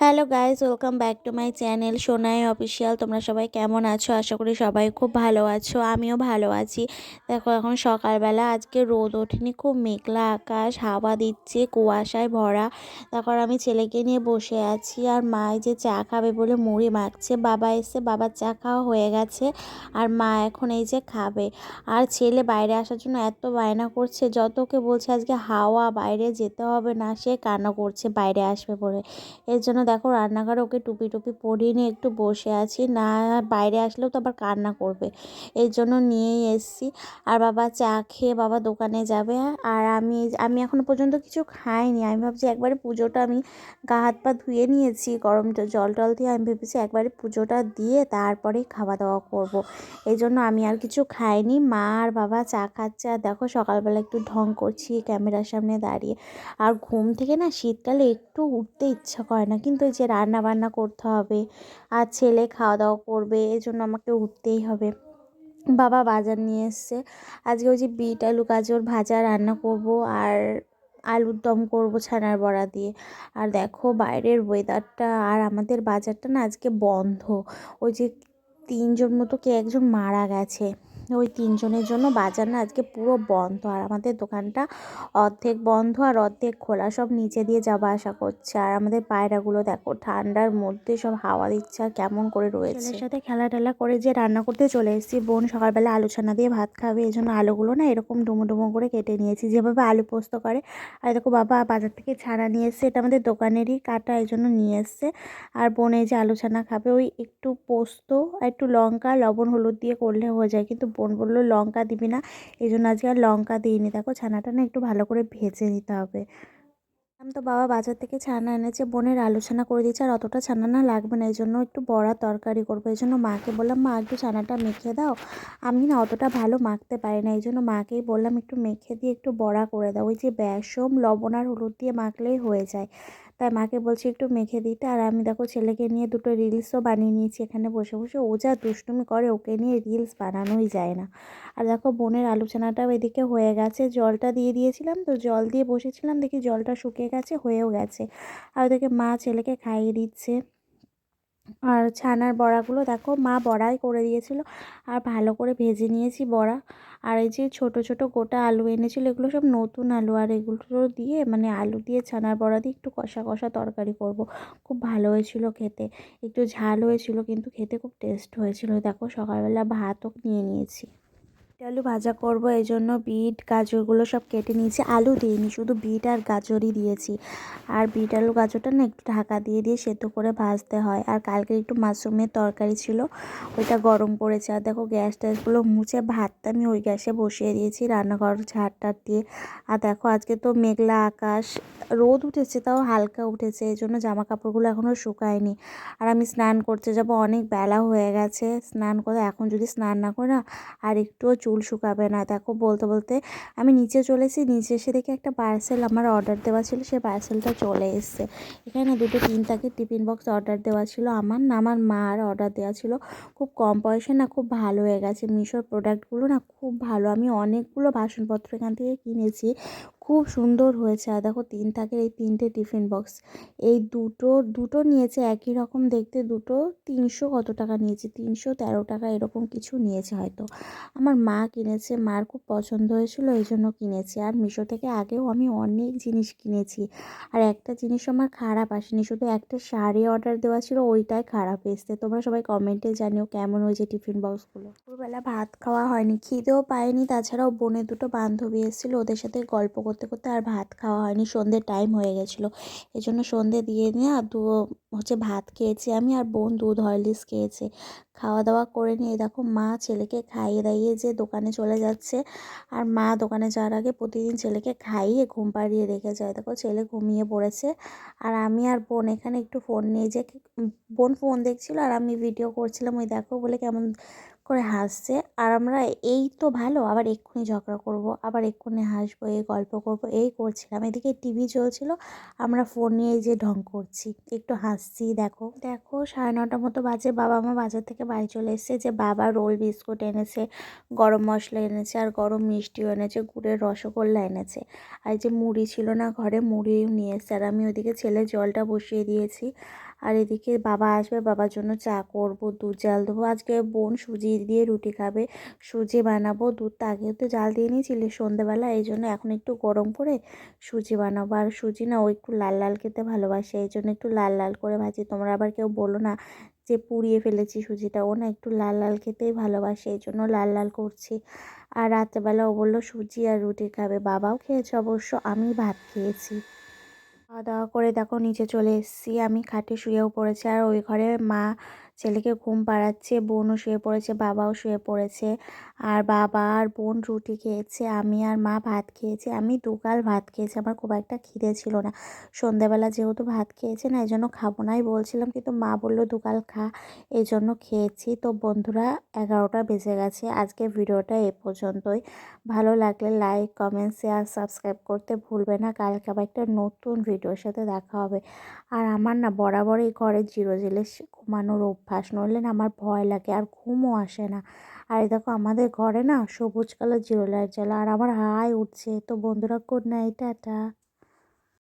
Hello guys, welcome back to my channel Sonai official. তোমরা সবাই কেমন আছো? আশা করি সবাই খুব ভালো আছো, আমিও ভালো আছি। দেখো এখন সকালবেলা, আজকে রোদ ওঠেনি, খুব মেঘলা আকাশ, হাওয়া দিচ্ছে, কুয়াশায় ভরা। তারপর আমি ছেলেকে নিয়ে বসে আছি, আর মা যে চা খাবে বলে মুড়ি মাখছে। বাবা এসে, বাবার চা খাওয়া হয়ে গেছে, আর মা এখন এই যে খাবে। আর ছেলে বাইরে আসার জন্য এত বায়না করছে, যতকে বলছে আজকে হাওয়া, বাইরে যেতে হবে না, সে কান্না করছে বাইরে আসবে বলে। এর জন্য দেখো রান্নাঘরে ওকে টুপি টুপি পরিয়ে নিয়ে একটু বসে আছি, না বাইরে আসলেও তো আবার কান্না করবে, এর জন্য নিয়েই এসছি। আর বাবা চা খেয়ে বাবা দোকানে যাবে। আর আমি এখনো পর্যন্ত কিছু খাইনি। আমি ভাবছি একবারে পুজোটা, আমি গা হাত পা ধুয়ে নিয়েছি গরম জল টল দিয়ে, আমি ভেবেছি একবারে পুজোটা দিয়ে তারপরে খাওয়া দাওয়া করব। এই জন্য আমি আর কিছু খাইনি। মা আর বাবা চা খাচ্ছে, আর দেখো সকালবেলা একটু ঢং করছি ক্যামেরার সামনে দাঁড়িয়ে। আর ঘুম থেকে না শীতকালে একটু উঠতে ইচ্ছা করে না, কিন্তু এই যে রান্না বান্না করতে হবে আর ছেলে খাওয়া দাওয়া করবে, এই জন্য আমাকে উঠতেই হবে। বাবা বাজার নিয়ে এসছে, আজকে ওই যে বিট আলু গাজর ভাজা রান্না করব, আর আলুর দম করবো ছানার বড়া দিয়ে। আর দেখো বাইরের ওয়েদারটা, আর আমাদের বাজারটা না আজকে বন্ধ। ওই যে তিনজন মতো কে একজন মারা গেছে, ওই তিনজনের জন্য বাজার না আজকে পুরো বন্ধ। আর আমাদের দোকানটা অর্ধেক বন্ধ আর অর্ধেক খোলা, সব নিচে দিয়ে যাওয়া আসা করছে। আর আমাদের পায়রাগুলো দেখো ঠান্ডার মধ্যে সব হাওয়া দিচ্ছে আর কেমন করে রয়েছে। ছেলের সাথে খেলা টেলা করে যে রান্না করতে চলে এসেছি। বোন সকালবেলা আলু ছানা দিয়ে ভাত খাবে, এই জন্য আলুগুলো না এরকম ডুমো ডুমো করে কেটে নিয়েছি, যেভাবে আলু পোস্ত করে। আর দেখো বাবা বাজার থেকে ছানা নিয়ে এসছে, এটা আমাদের দোকানেরই কাটা, এই জন্য নিয়ে এসছে। আর বোন এই যে আলু ছানা খাবে, ওই একটু পোস্ত আর একটু লঙ্কা লবণ হলুদ দিয়ে করলে হয়ে যায়, কিন্তু বোন বললো লঙ্কা দিবি না, এই জন্য আজকে আর লঙ্কা দিইনি। দেখো ছানাটা না একটু ভালো করে ভেজে নিতে হবে। আমি তো বাবা বাজার থেকে ছানা এনেছে, বোনের আলু ছানা করে দিয়েছে, আর অতটা ছানা না লাগবে না, এই জন্য একটু বড়া তরকারি করবো। এই জন্য মাকে বললাম, মা একটু ছানাটা মেখে দাও। আমি না অতটা ভালো মাখতে পারি না, এই জন্য মাকেই বললাম একটু মেখে দিয়ে একটু বড়া করে দাও। ওই যে বেসম লবণ আর হলুদ দিয়ে মাখলেই হয়ে যায়, তাই মাকে বলছি একটু মেখে দিতে। আর আমি দেখো ছেলেকে নিয়ে দুটো রিলসও বানিয়ে নিয়েছি এখানে বসে বসে। ও যা দুষ্টুমি করে, ওকে নিয়ে রিলস বানানোই যায় না। আর দেখো বোনের আলু ছানাটাও এদিকে হয়ে গেছে, জলটা দিয়ে দিয়েছিলাম, তো জল দিয়ে বসেছিলাম, দেখি জলটা শুকিয়ে গেছে, হয়েও গেছে। আর ওদিকে মা ছেলেকে খাইয়ে দিচ্ছে। আর ছানার বড়াগুলো দেখো মা বড়াই করে দিয়েছিল, আর ভালো করে ভেজে নিয়েছি বড়া। আর এই যে ছোট ছোট গোটা আলু এনেছিল, এগুলো সব নতুন আলু, আর এগুলো দিয়ে মানে আলু দিয়ে ছানার বড়া দিয়ে একটু কষা কষা তরকারি করব। খুব ভালো হয়েছিল খেতে, একটু ঝাল হয়েছিল কিন্তু খেতে খুব টেস্ট হয়েছিল। দেখো সকালবেলা ভাতও নিয়ে নিয়েছি। আলু ভাজা করব, এই জন্য বিট গাজরগুলো সব কেটে নিয়েছি, আলু দিইনি, শুধু বিট আর গাজরই দিয়েছি। আর বিট আলু গাজরটা না একটু ঢাকা দিয়ে দিয়ে সেদ্ধ করে ভাজতে হয়। আর কালকে একটু মাশরুমের তরকারি ছিল, ওইটা গরম করেছে। আর দেখো গ্যাস ট্যাসগুলো মুছে ভাতটা আমি ওই গ্যাসে বসিয়ে দিয়েছি রান্নাঘর ঝাড় টাড় দিয়ে। আর দেখো আজকে তো মেঘলা আকাশ, রোদ উঠেছে তাও হালকা উঠেছে, এই জন্য জামা কাপড়গুলো এখনও শুকায়নি। আর আমি স্নান করতে যাব, অনেক বেলা হয়ে গেছে স্নান করে, এখন যদি স্নান না করে না আর একটুও চুল শুকাবে না। দেখো বলতে বলতে আমি নিচে চলে এসেছি, নিচে এসে দেখি একটা পার্সেল আমার অর্ডার দেওয়া ছিল, সেই পার্সেলটা চলে এসছে। এখানে দুটো 3 টিফিন বক্স অর্ডার দেওয়া ছিল, আমার না আমার মার অর্ডার দেওয়া ছিল। খুব কম পয়সায় না খুব ভালো হয়ে গেছে, মিশোর প্রোডাক্টগুলো না খুব ভালো। আমি অনেকগুলো বাসনপত্র এখান থেকে কিনেছি, খুব সুন্দর হয়েছে। আর দেখো 3 এই 3টে টিফিন বক্স, এই দুটো দুটো নিয়েছে একই রকম দেখতে, দুটো 300 কত টাকা নিয়েছে, 313 টাকা এরকম কিছু নিয়েছে হয়তো। আমার মা কিনেছে, মার খুব পছন্দ হয়েছিল, এই জন্য কিনেছি। আর মিশো থেকে আগেও আমি অনেক জিনিস কিনেছি, আর একটা জিনিস আমার খারাপ আসেনি, শুধু একটা শাড়ি অর্ডার দেওয়া ছিল, ওইটাই খারাপ এসছে। তোমরা সবাই কমেন্টে জানিও কেমন হয়েছে টিফিন বক্সগুলো। দুপুরবেলা ভাত খাওয়া হয়নি, খিদেও পাইনি, তাছাড়াও বোনের দুটো বান্ধবী এসেছিলো, ওদের সাথে গল্প করতে করতে আর ভাত খাওয়া হয়নি, সন্ধ্যের টাইম হয়ে গেছিলো। এই জন্য সন্ধ্যে দিয়ে নিয়ে আর ভাত খেয়েছি আমি, আর বোন দুধ হরলিক্স খেয়েছে। খাওয়া দাওয়া করে নিয়ে দেখো মা ছেলেকে খাইয়ে দাইয়ে যে দোকানে চলে যাচ্ছে। আর মা দোকানে যাওয়ার আগে প্রতিদিন ছেলেকে খাইয়ে ঘুম পাড়িয়ে রেখে যায়। দেখো ছেলে ঘুমিয়ে পড়েছে, আর আমি আর বোন এখানে একটু ফোন নিয়ে যে, বোন ফোন দেখছিল আর আমি ভিডিও করছিলাম, ওই দেখো বলে কেমন করে হাসছে। আর আমরা এই তো ভালো, আবার এক্ষুনি ঝগড়া করব, আবার এক্ষুনি হাসবো, এই গল্প করব, এই করছিলাম। এদিকে টিভি চলছিল, আমরা ফোন নিয়ে যে ঢং করছি, একটু হাসছি। দেখো দেখো 9:30 মতো বাজে, বাবা মা বাজার থেকে বাড়ি চলে এসেছে। যে বাবা রোল বিস্কুট এনেছে, গরম মশলা এনেছে, আর গরম মিষ্টিও এনেছে, গুড়ের রসগোল্লা এনেছে। আর যে মুড়ি ছিল না ঘরে, মুড়িও নিয়ে এসেছে। আর আমি ওইদিকে ছেলে জলটা বসিয়ে দিয়েছি। আর এদিকে বাবা আসবে, বাবার জন্য চা করব, দুধ জাল দেবো। আজকে বোন সুজি দিয়ে রুটি খাবে, সুজি বানাবো। দুধটা আগেও তো জাল দিয়ে নিয়েছিলি সন্ধেবেলা, এই জন্য এখন একটু গরম করে সুজি বানাবো। আর সুজি না ও একটু লাল লাল খেতে ভালোবাসে, এই জন্য একটু লাল লাল করে ভাজি। তোমরা আবার কেউ বলো না যে পুড়িয়ে ফেলেছি সুজিটা, ও না একটু লাল লাল খেতেই ভালোবাসে, এই জন্য লাল লাল করছি। আর রাত্রেবেলা ও বললো সুজি আর রুটি খাবে। বাবাও খেয়েছে অবশ্য, আমি ভাত খেয়েছি। খাওয়া দাওয়া করে দেখো নিচে চলে এসেছি, আমি খাটে শুয়েও পড়েছি। আর ওই ঘরে মা ছেলেকে ঘুম পাড়াচ্ছে, বোনও শুয়ে পড়েছে, বাবাও শুয়ে পড়েছে। আর বাবা আর বোন রুটি খেয়েছে, আমি আর মা ভাত খেয়েছি। আমি দুগাল ভাত খেয়েছি, আমার খুব একটা খিদে ছিল না। সন্ধ্যাবেলা যেহেতু ভাত খেয়েছি না, এই জন্য খাবো নাই বলছিলাম, কিন্তু মা বললো দুগাল খা, এই জন্য খেয়েছি। তো বন্ধুরা, 11টা বেজে গেছে। আজকে ভিডিওটা এ পর্যন্তই। ভালো লাগলে লাইক, কমেন্ট, শেয়ার, সাবস্ক্রাইব করতে ভুলবে না। কালকে আবার একটা নতুন ভিডিওর সাথে দেখা হবে। আর আমার না বরাবরই ঘরে জিরো জেলে ঘুমানোর অভ্যাস, নইলে না আমার ভয় লাগে আর ঘুমও আসে না। আর এই দেখো আমাদের ঘরে না সবুজ কালার জিরো লাইট জ্বালা, আর আমার হাই উঠছে। তো বন্ধুরা, গুড নাইট, টাটা।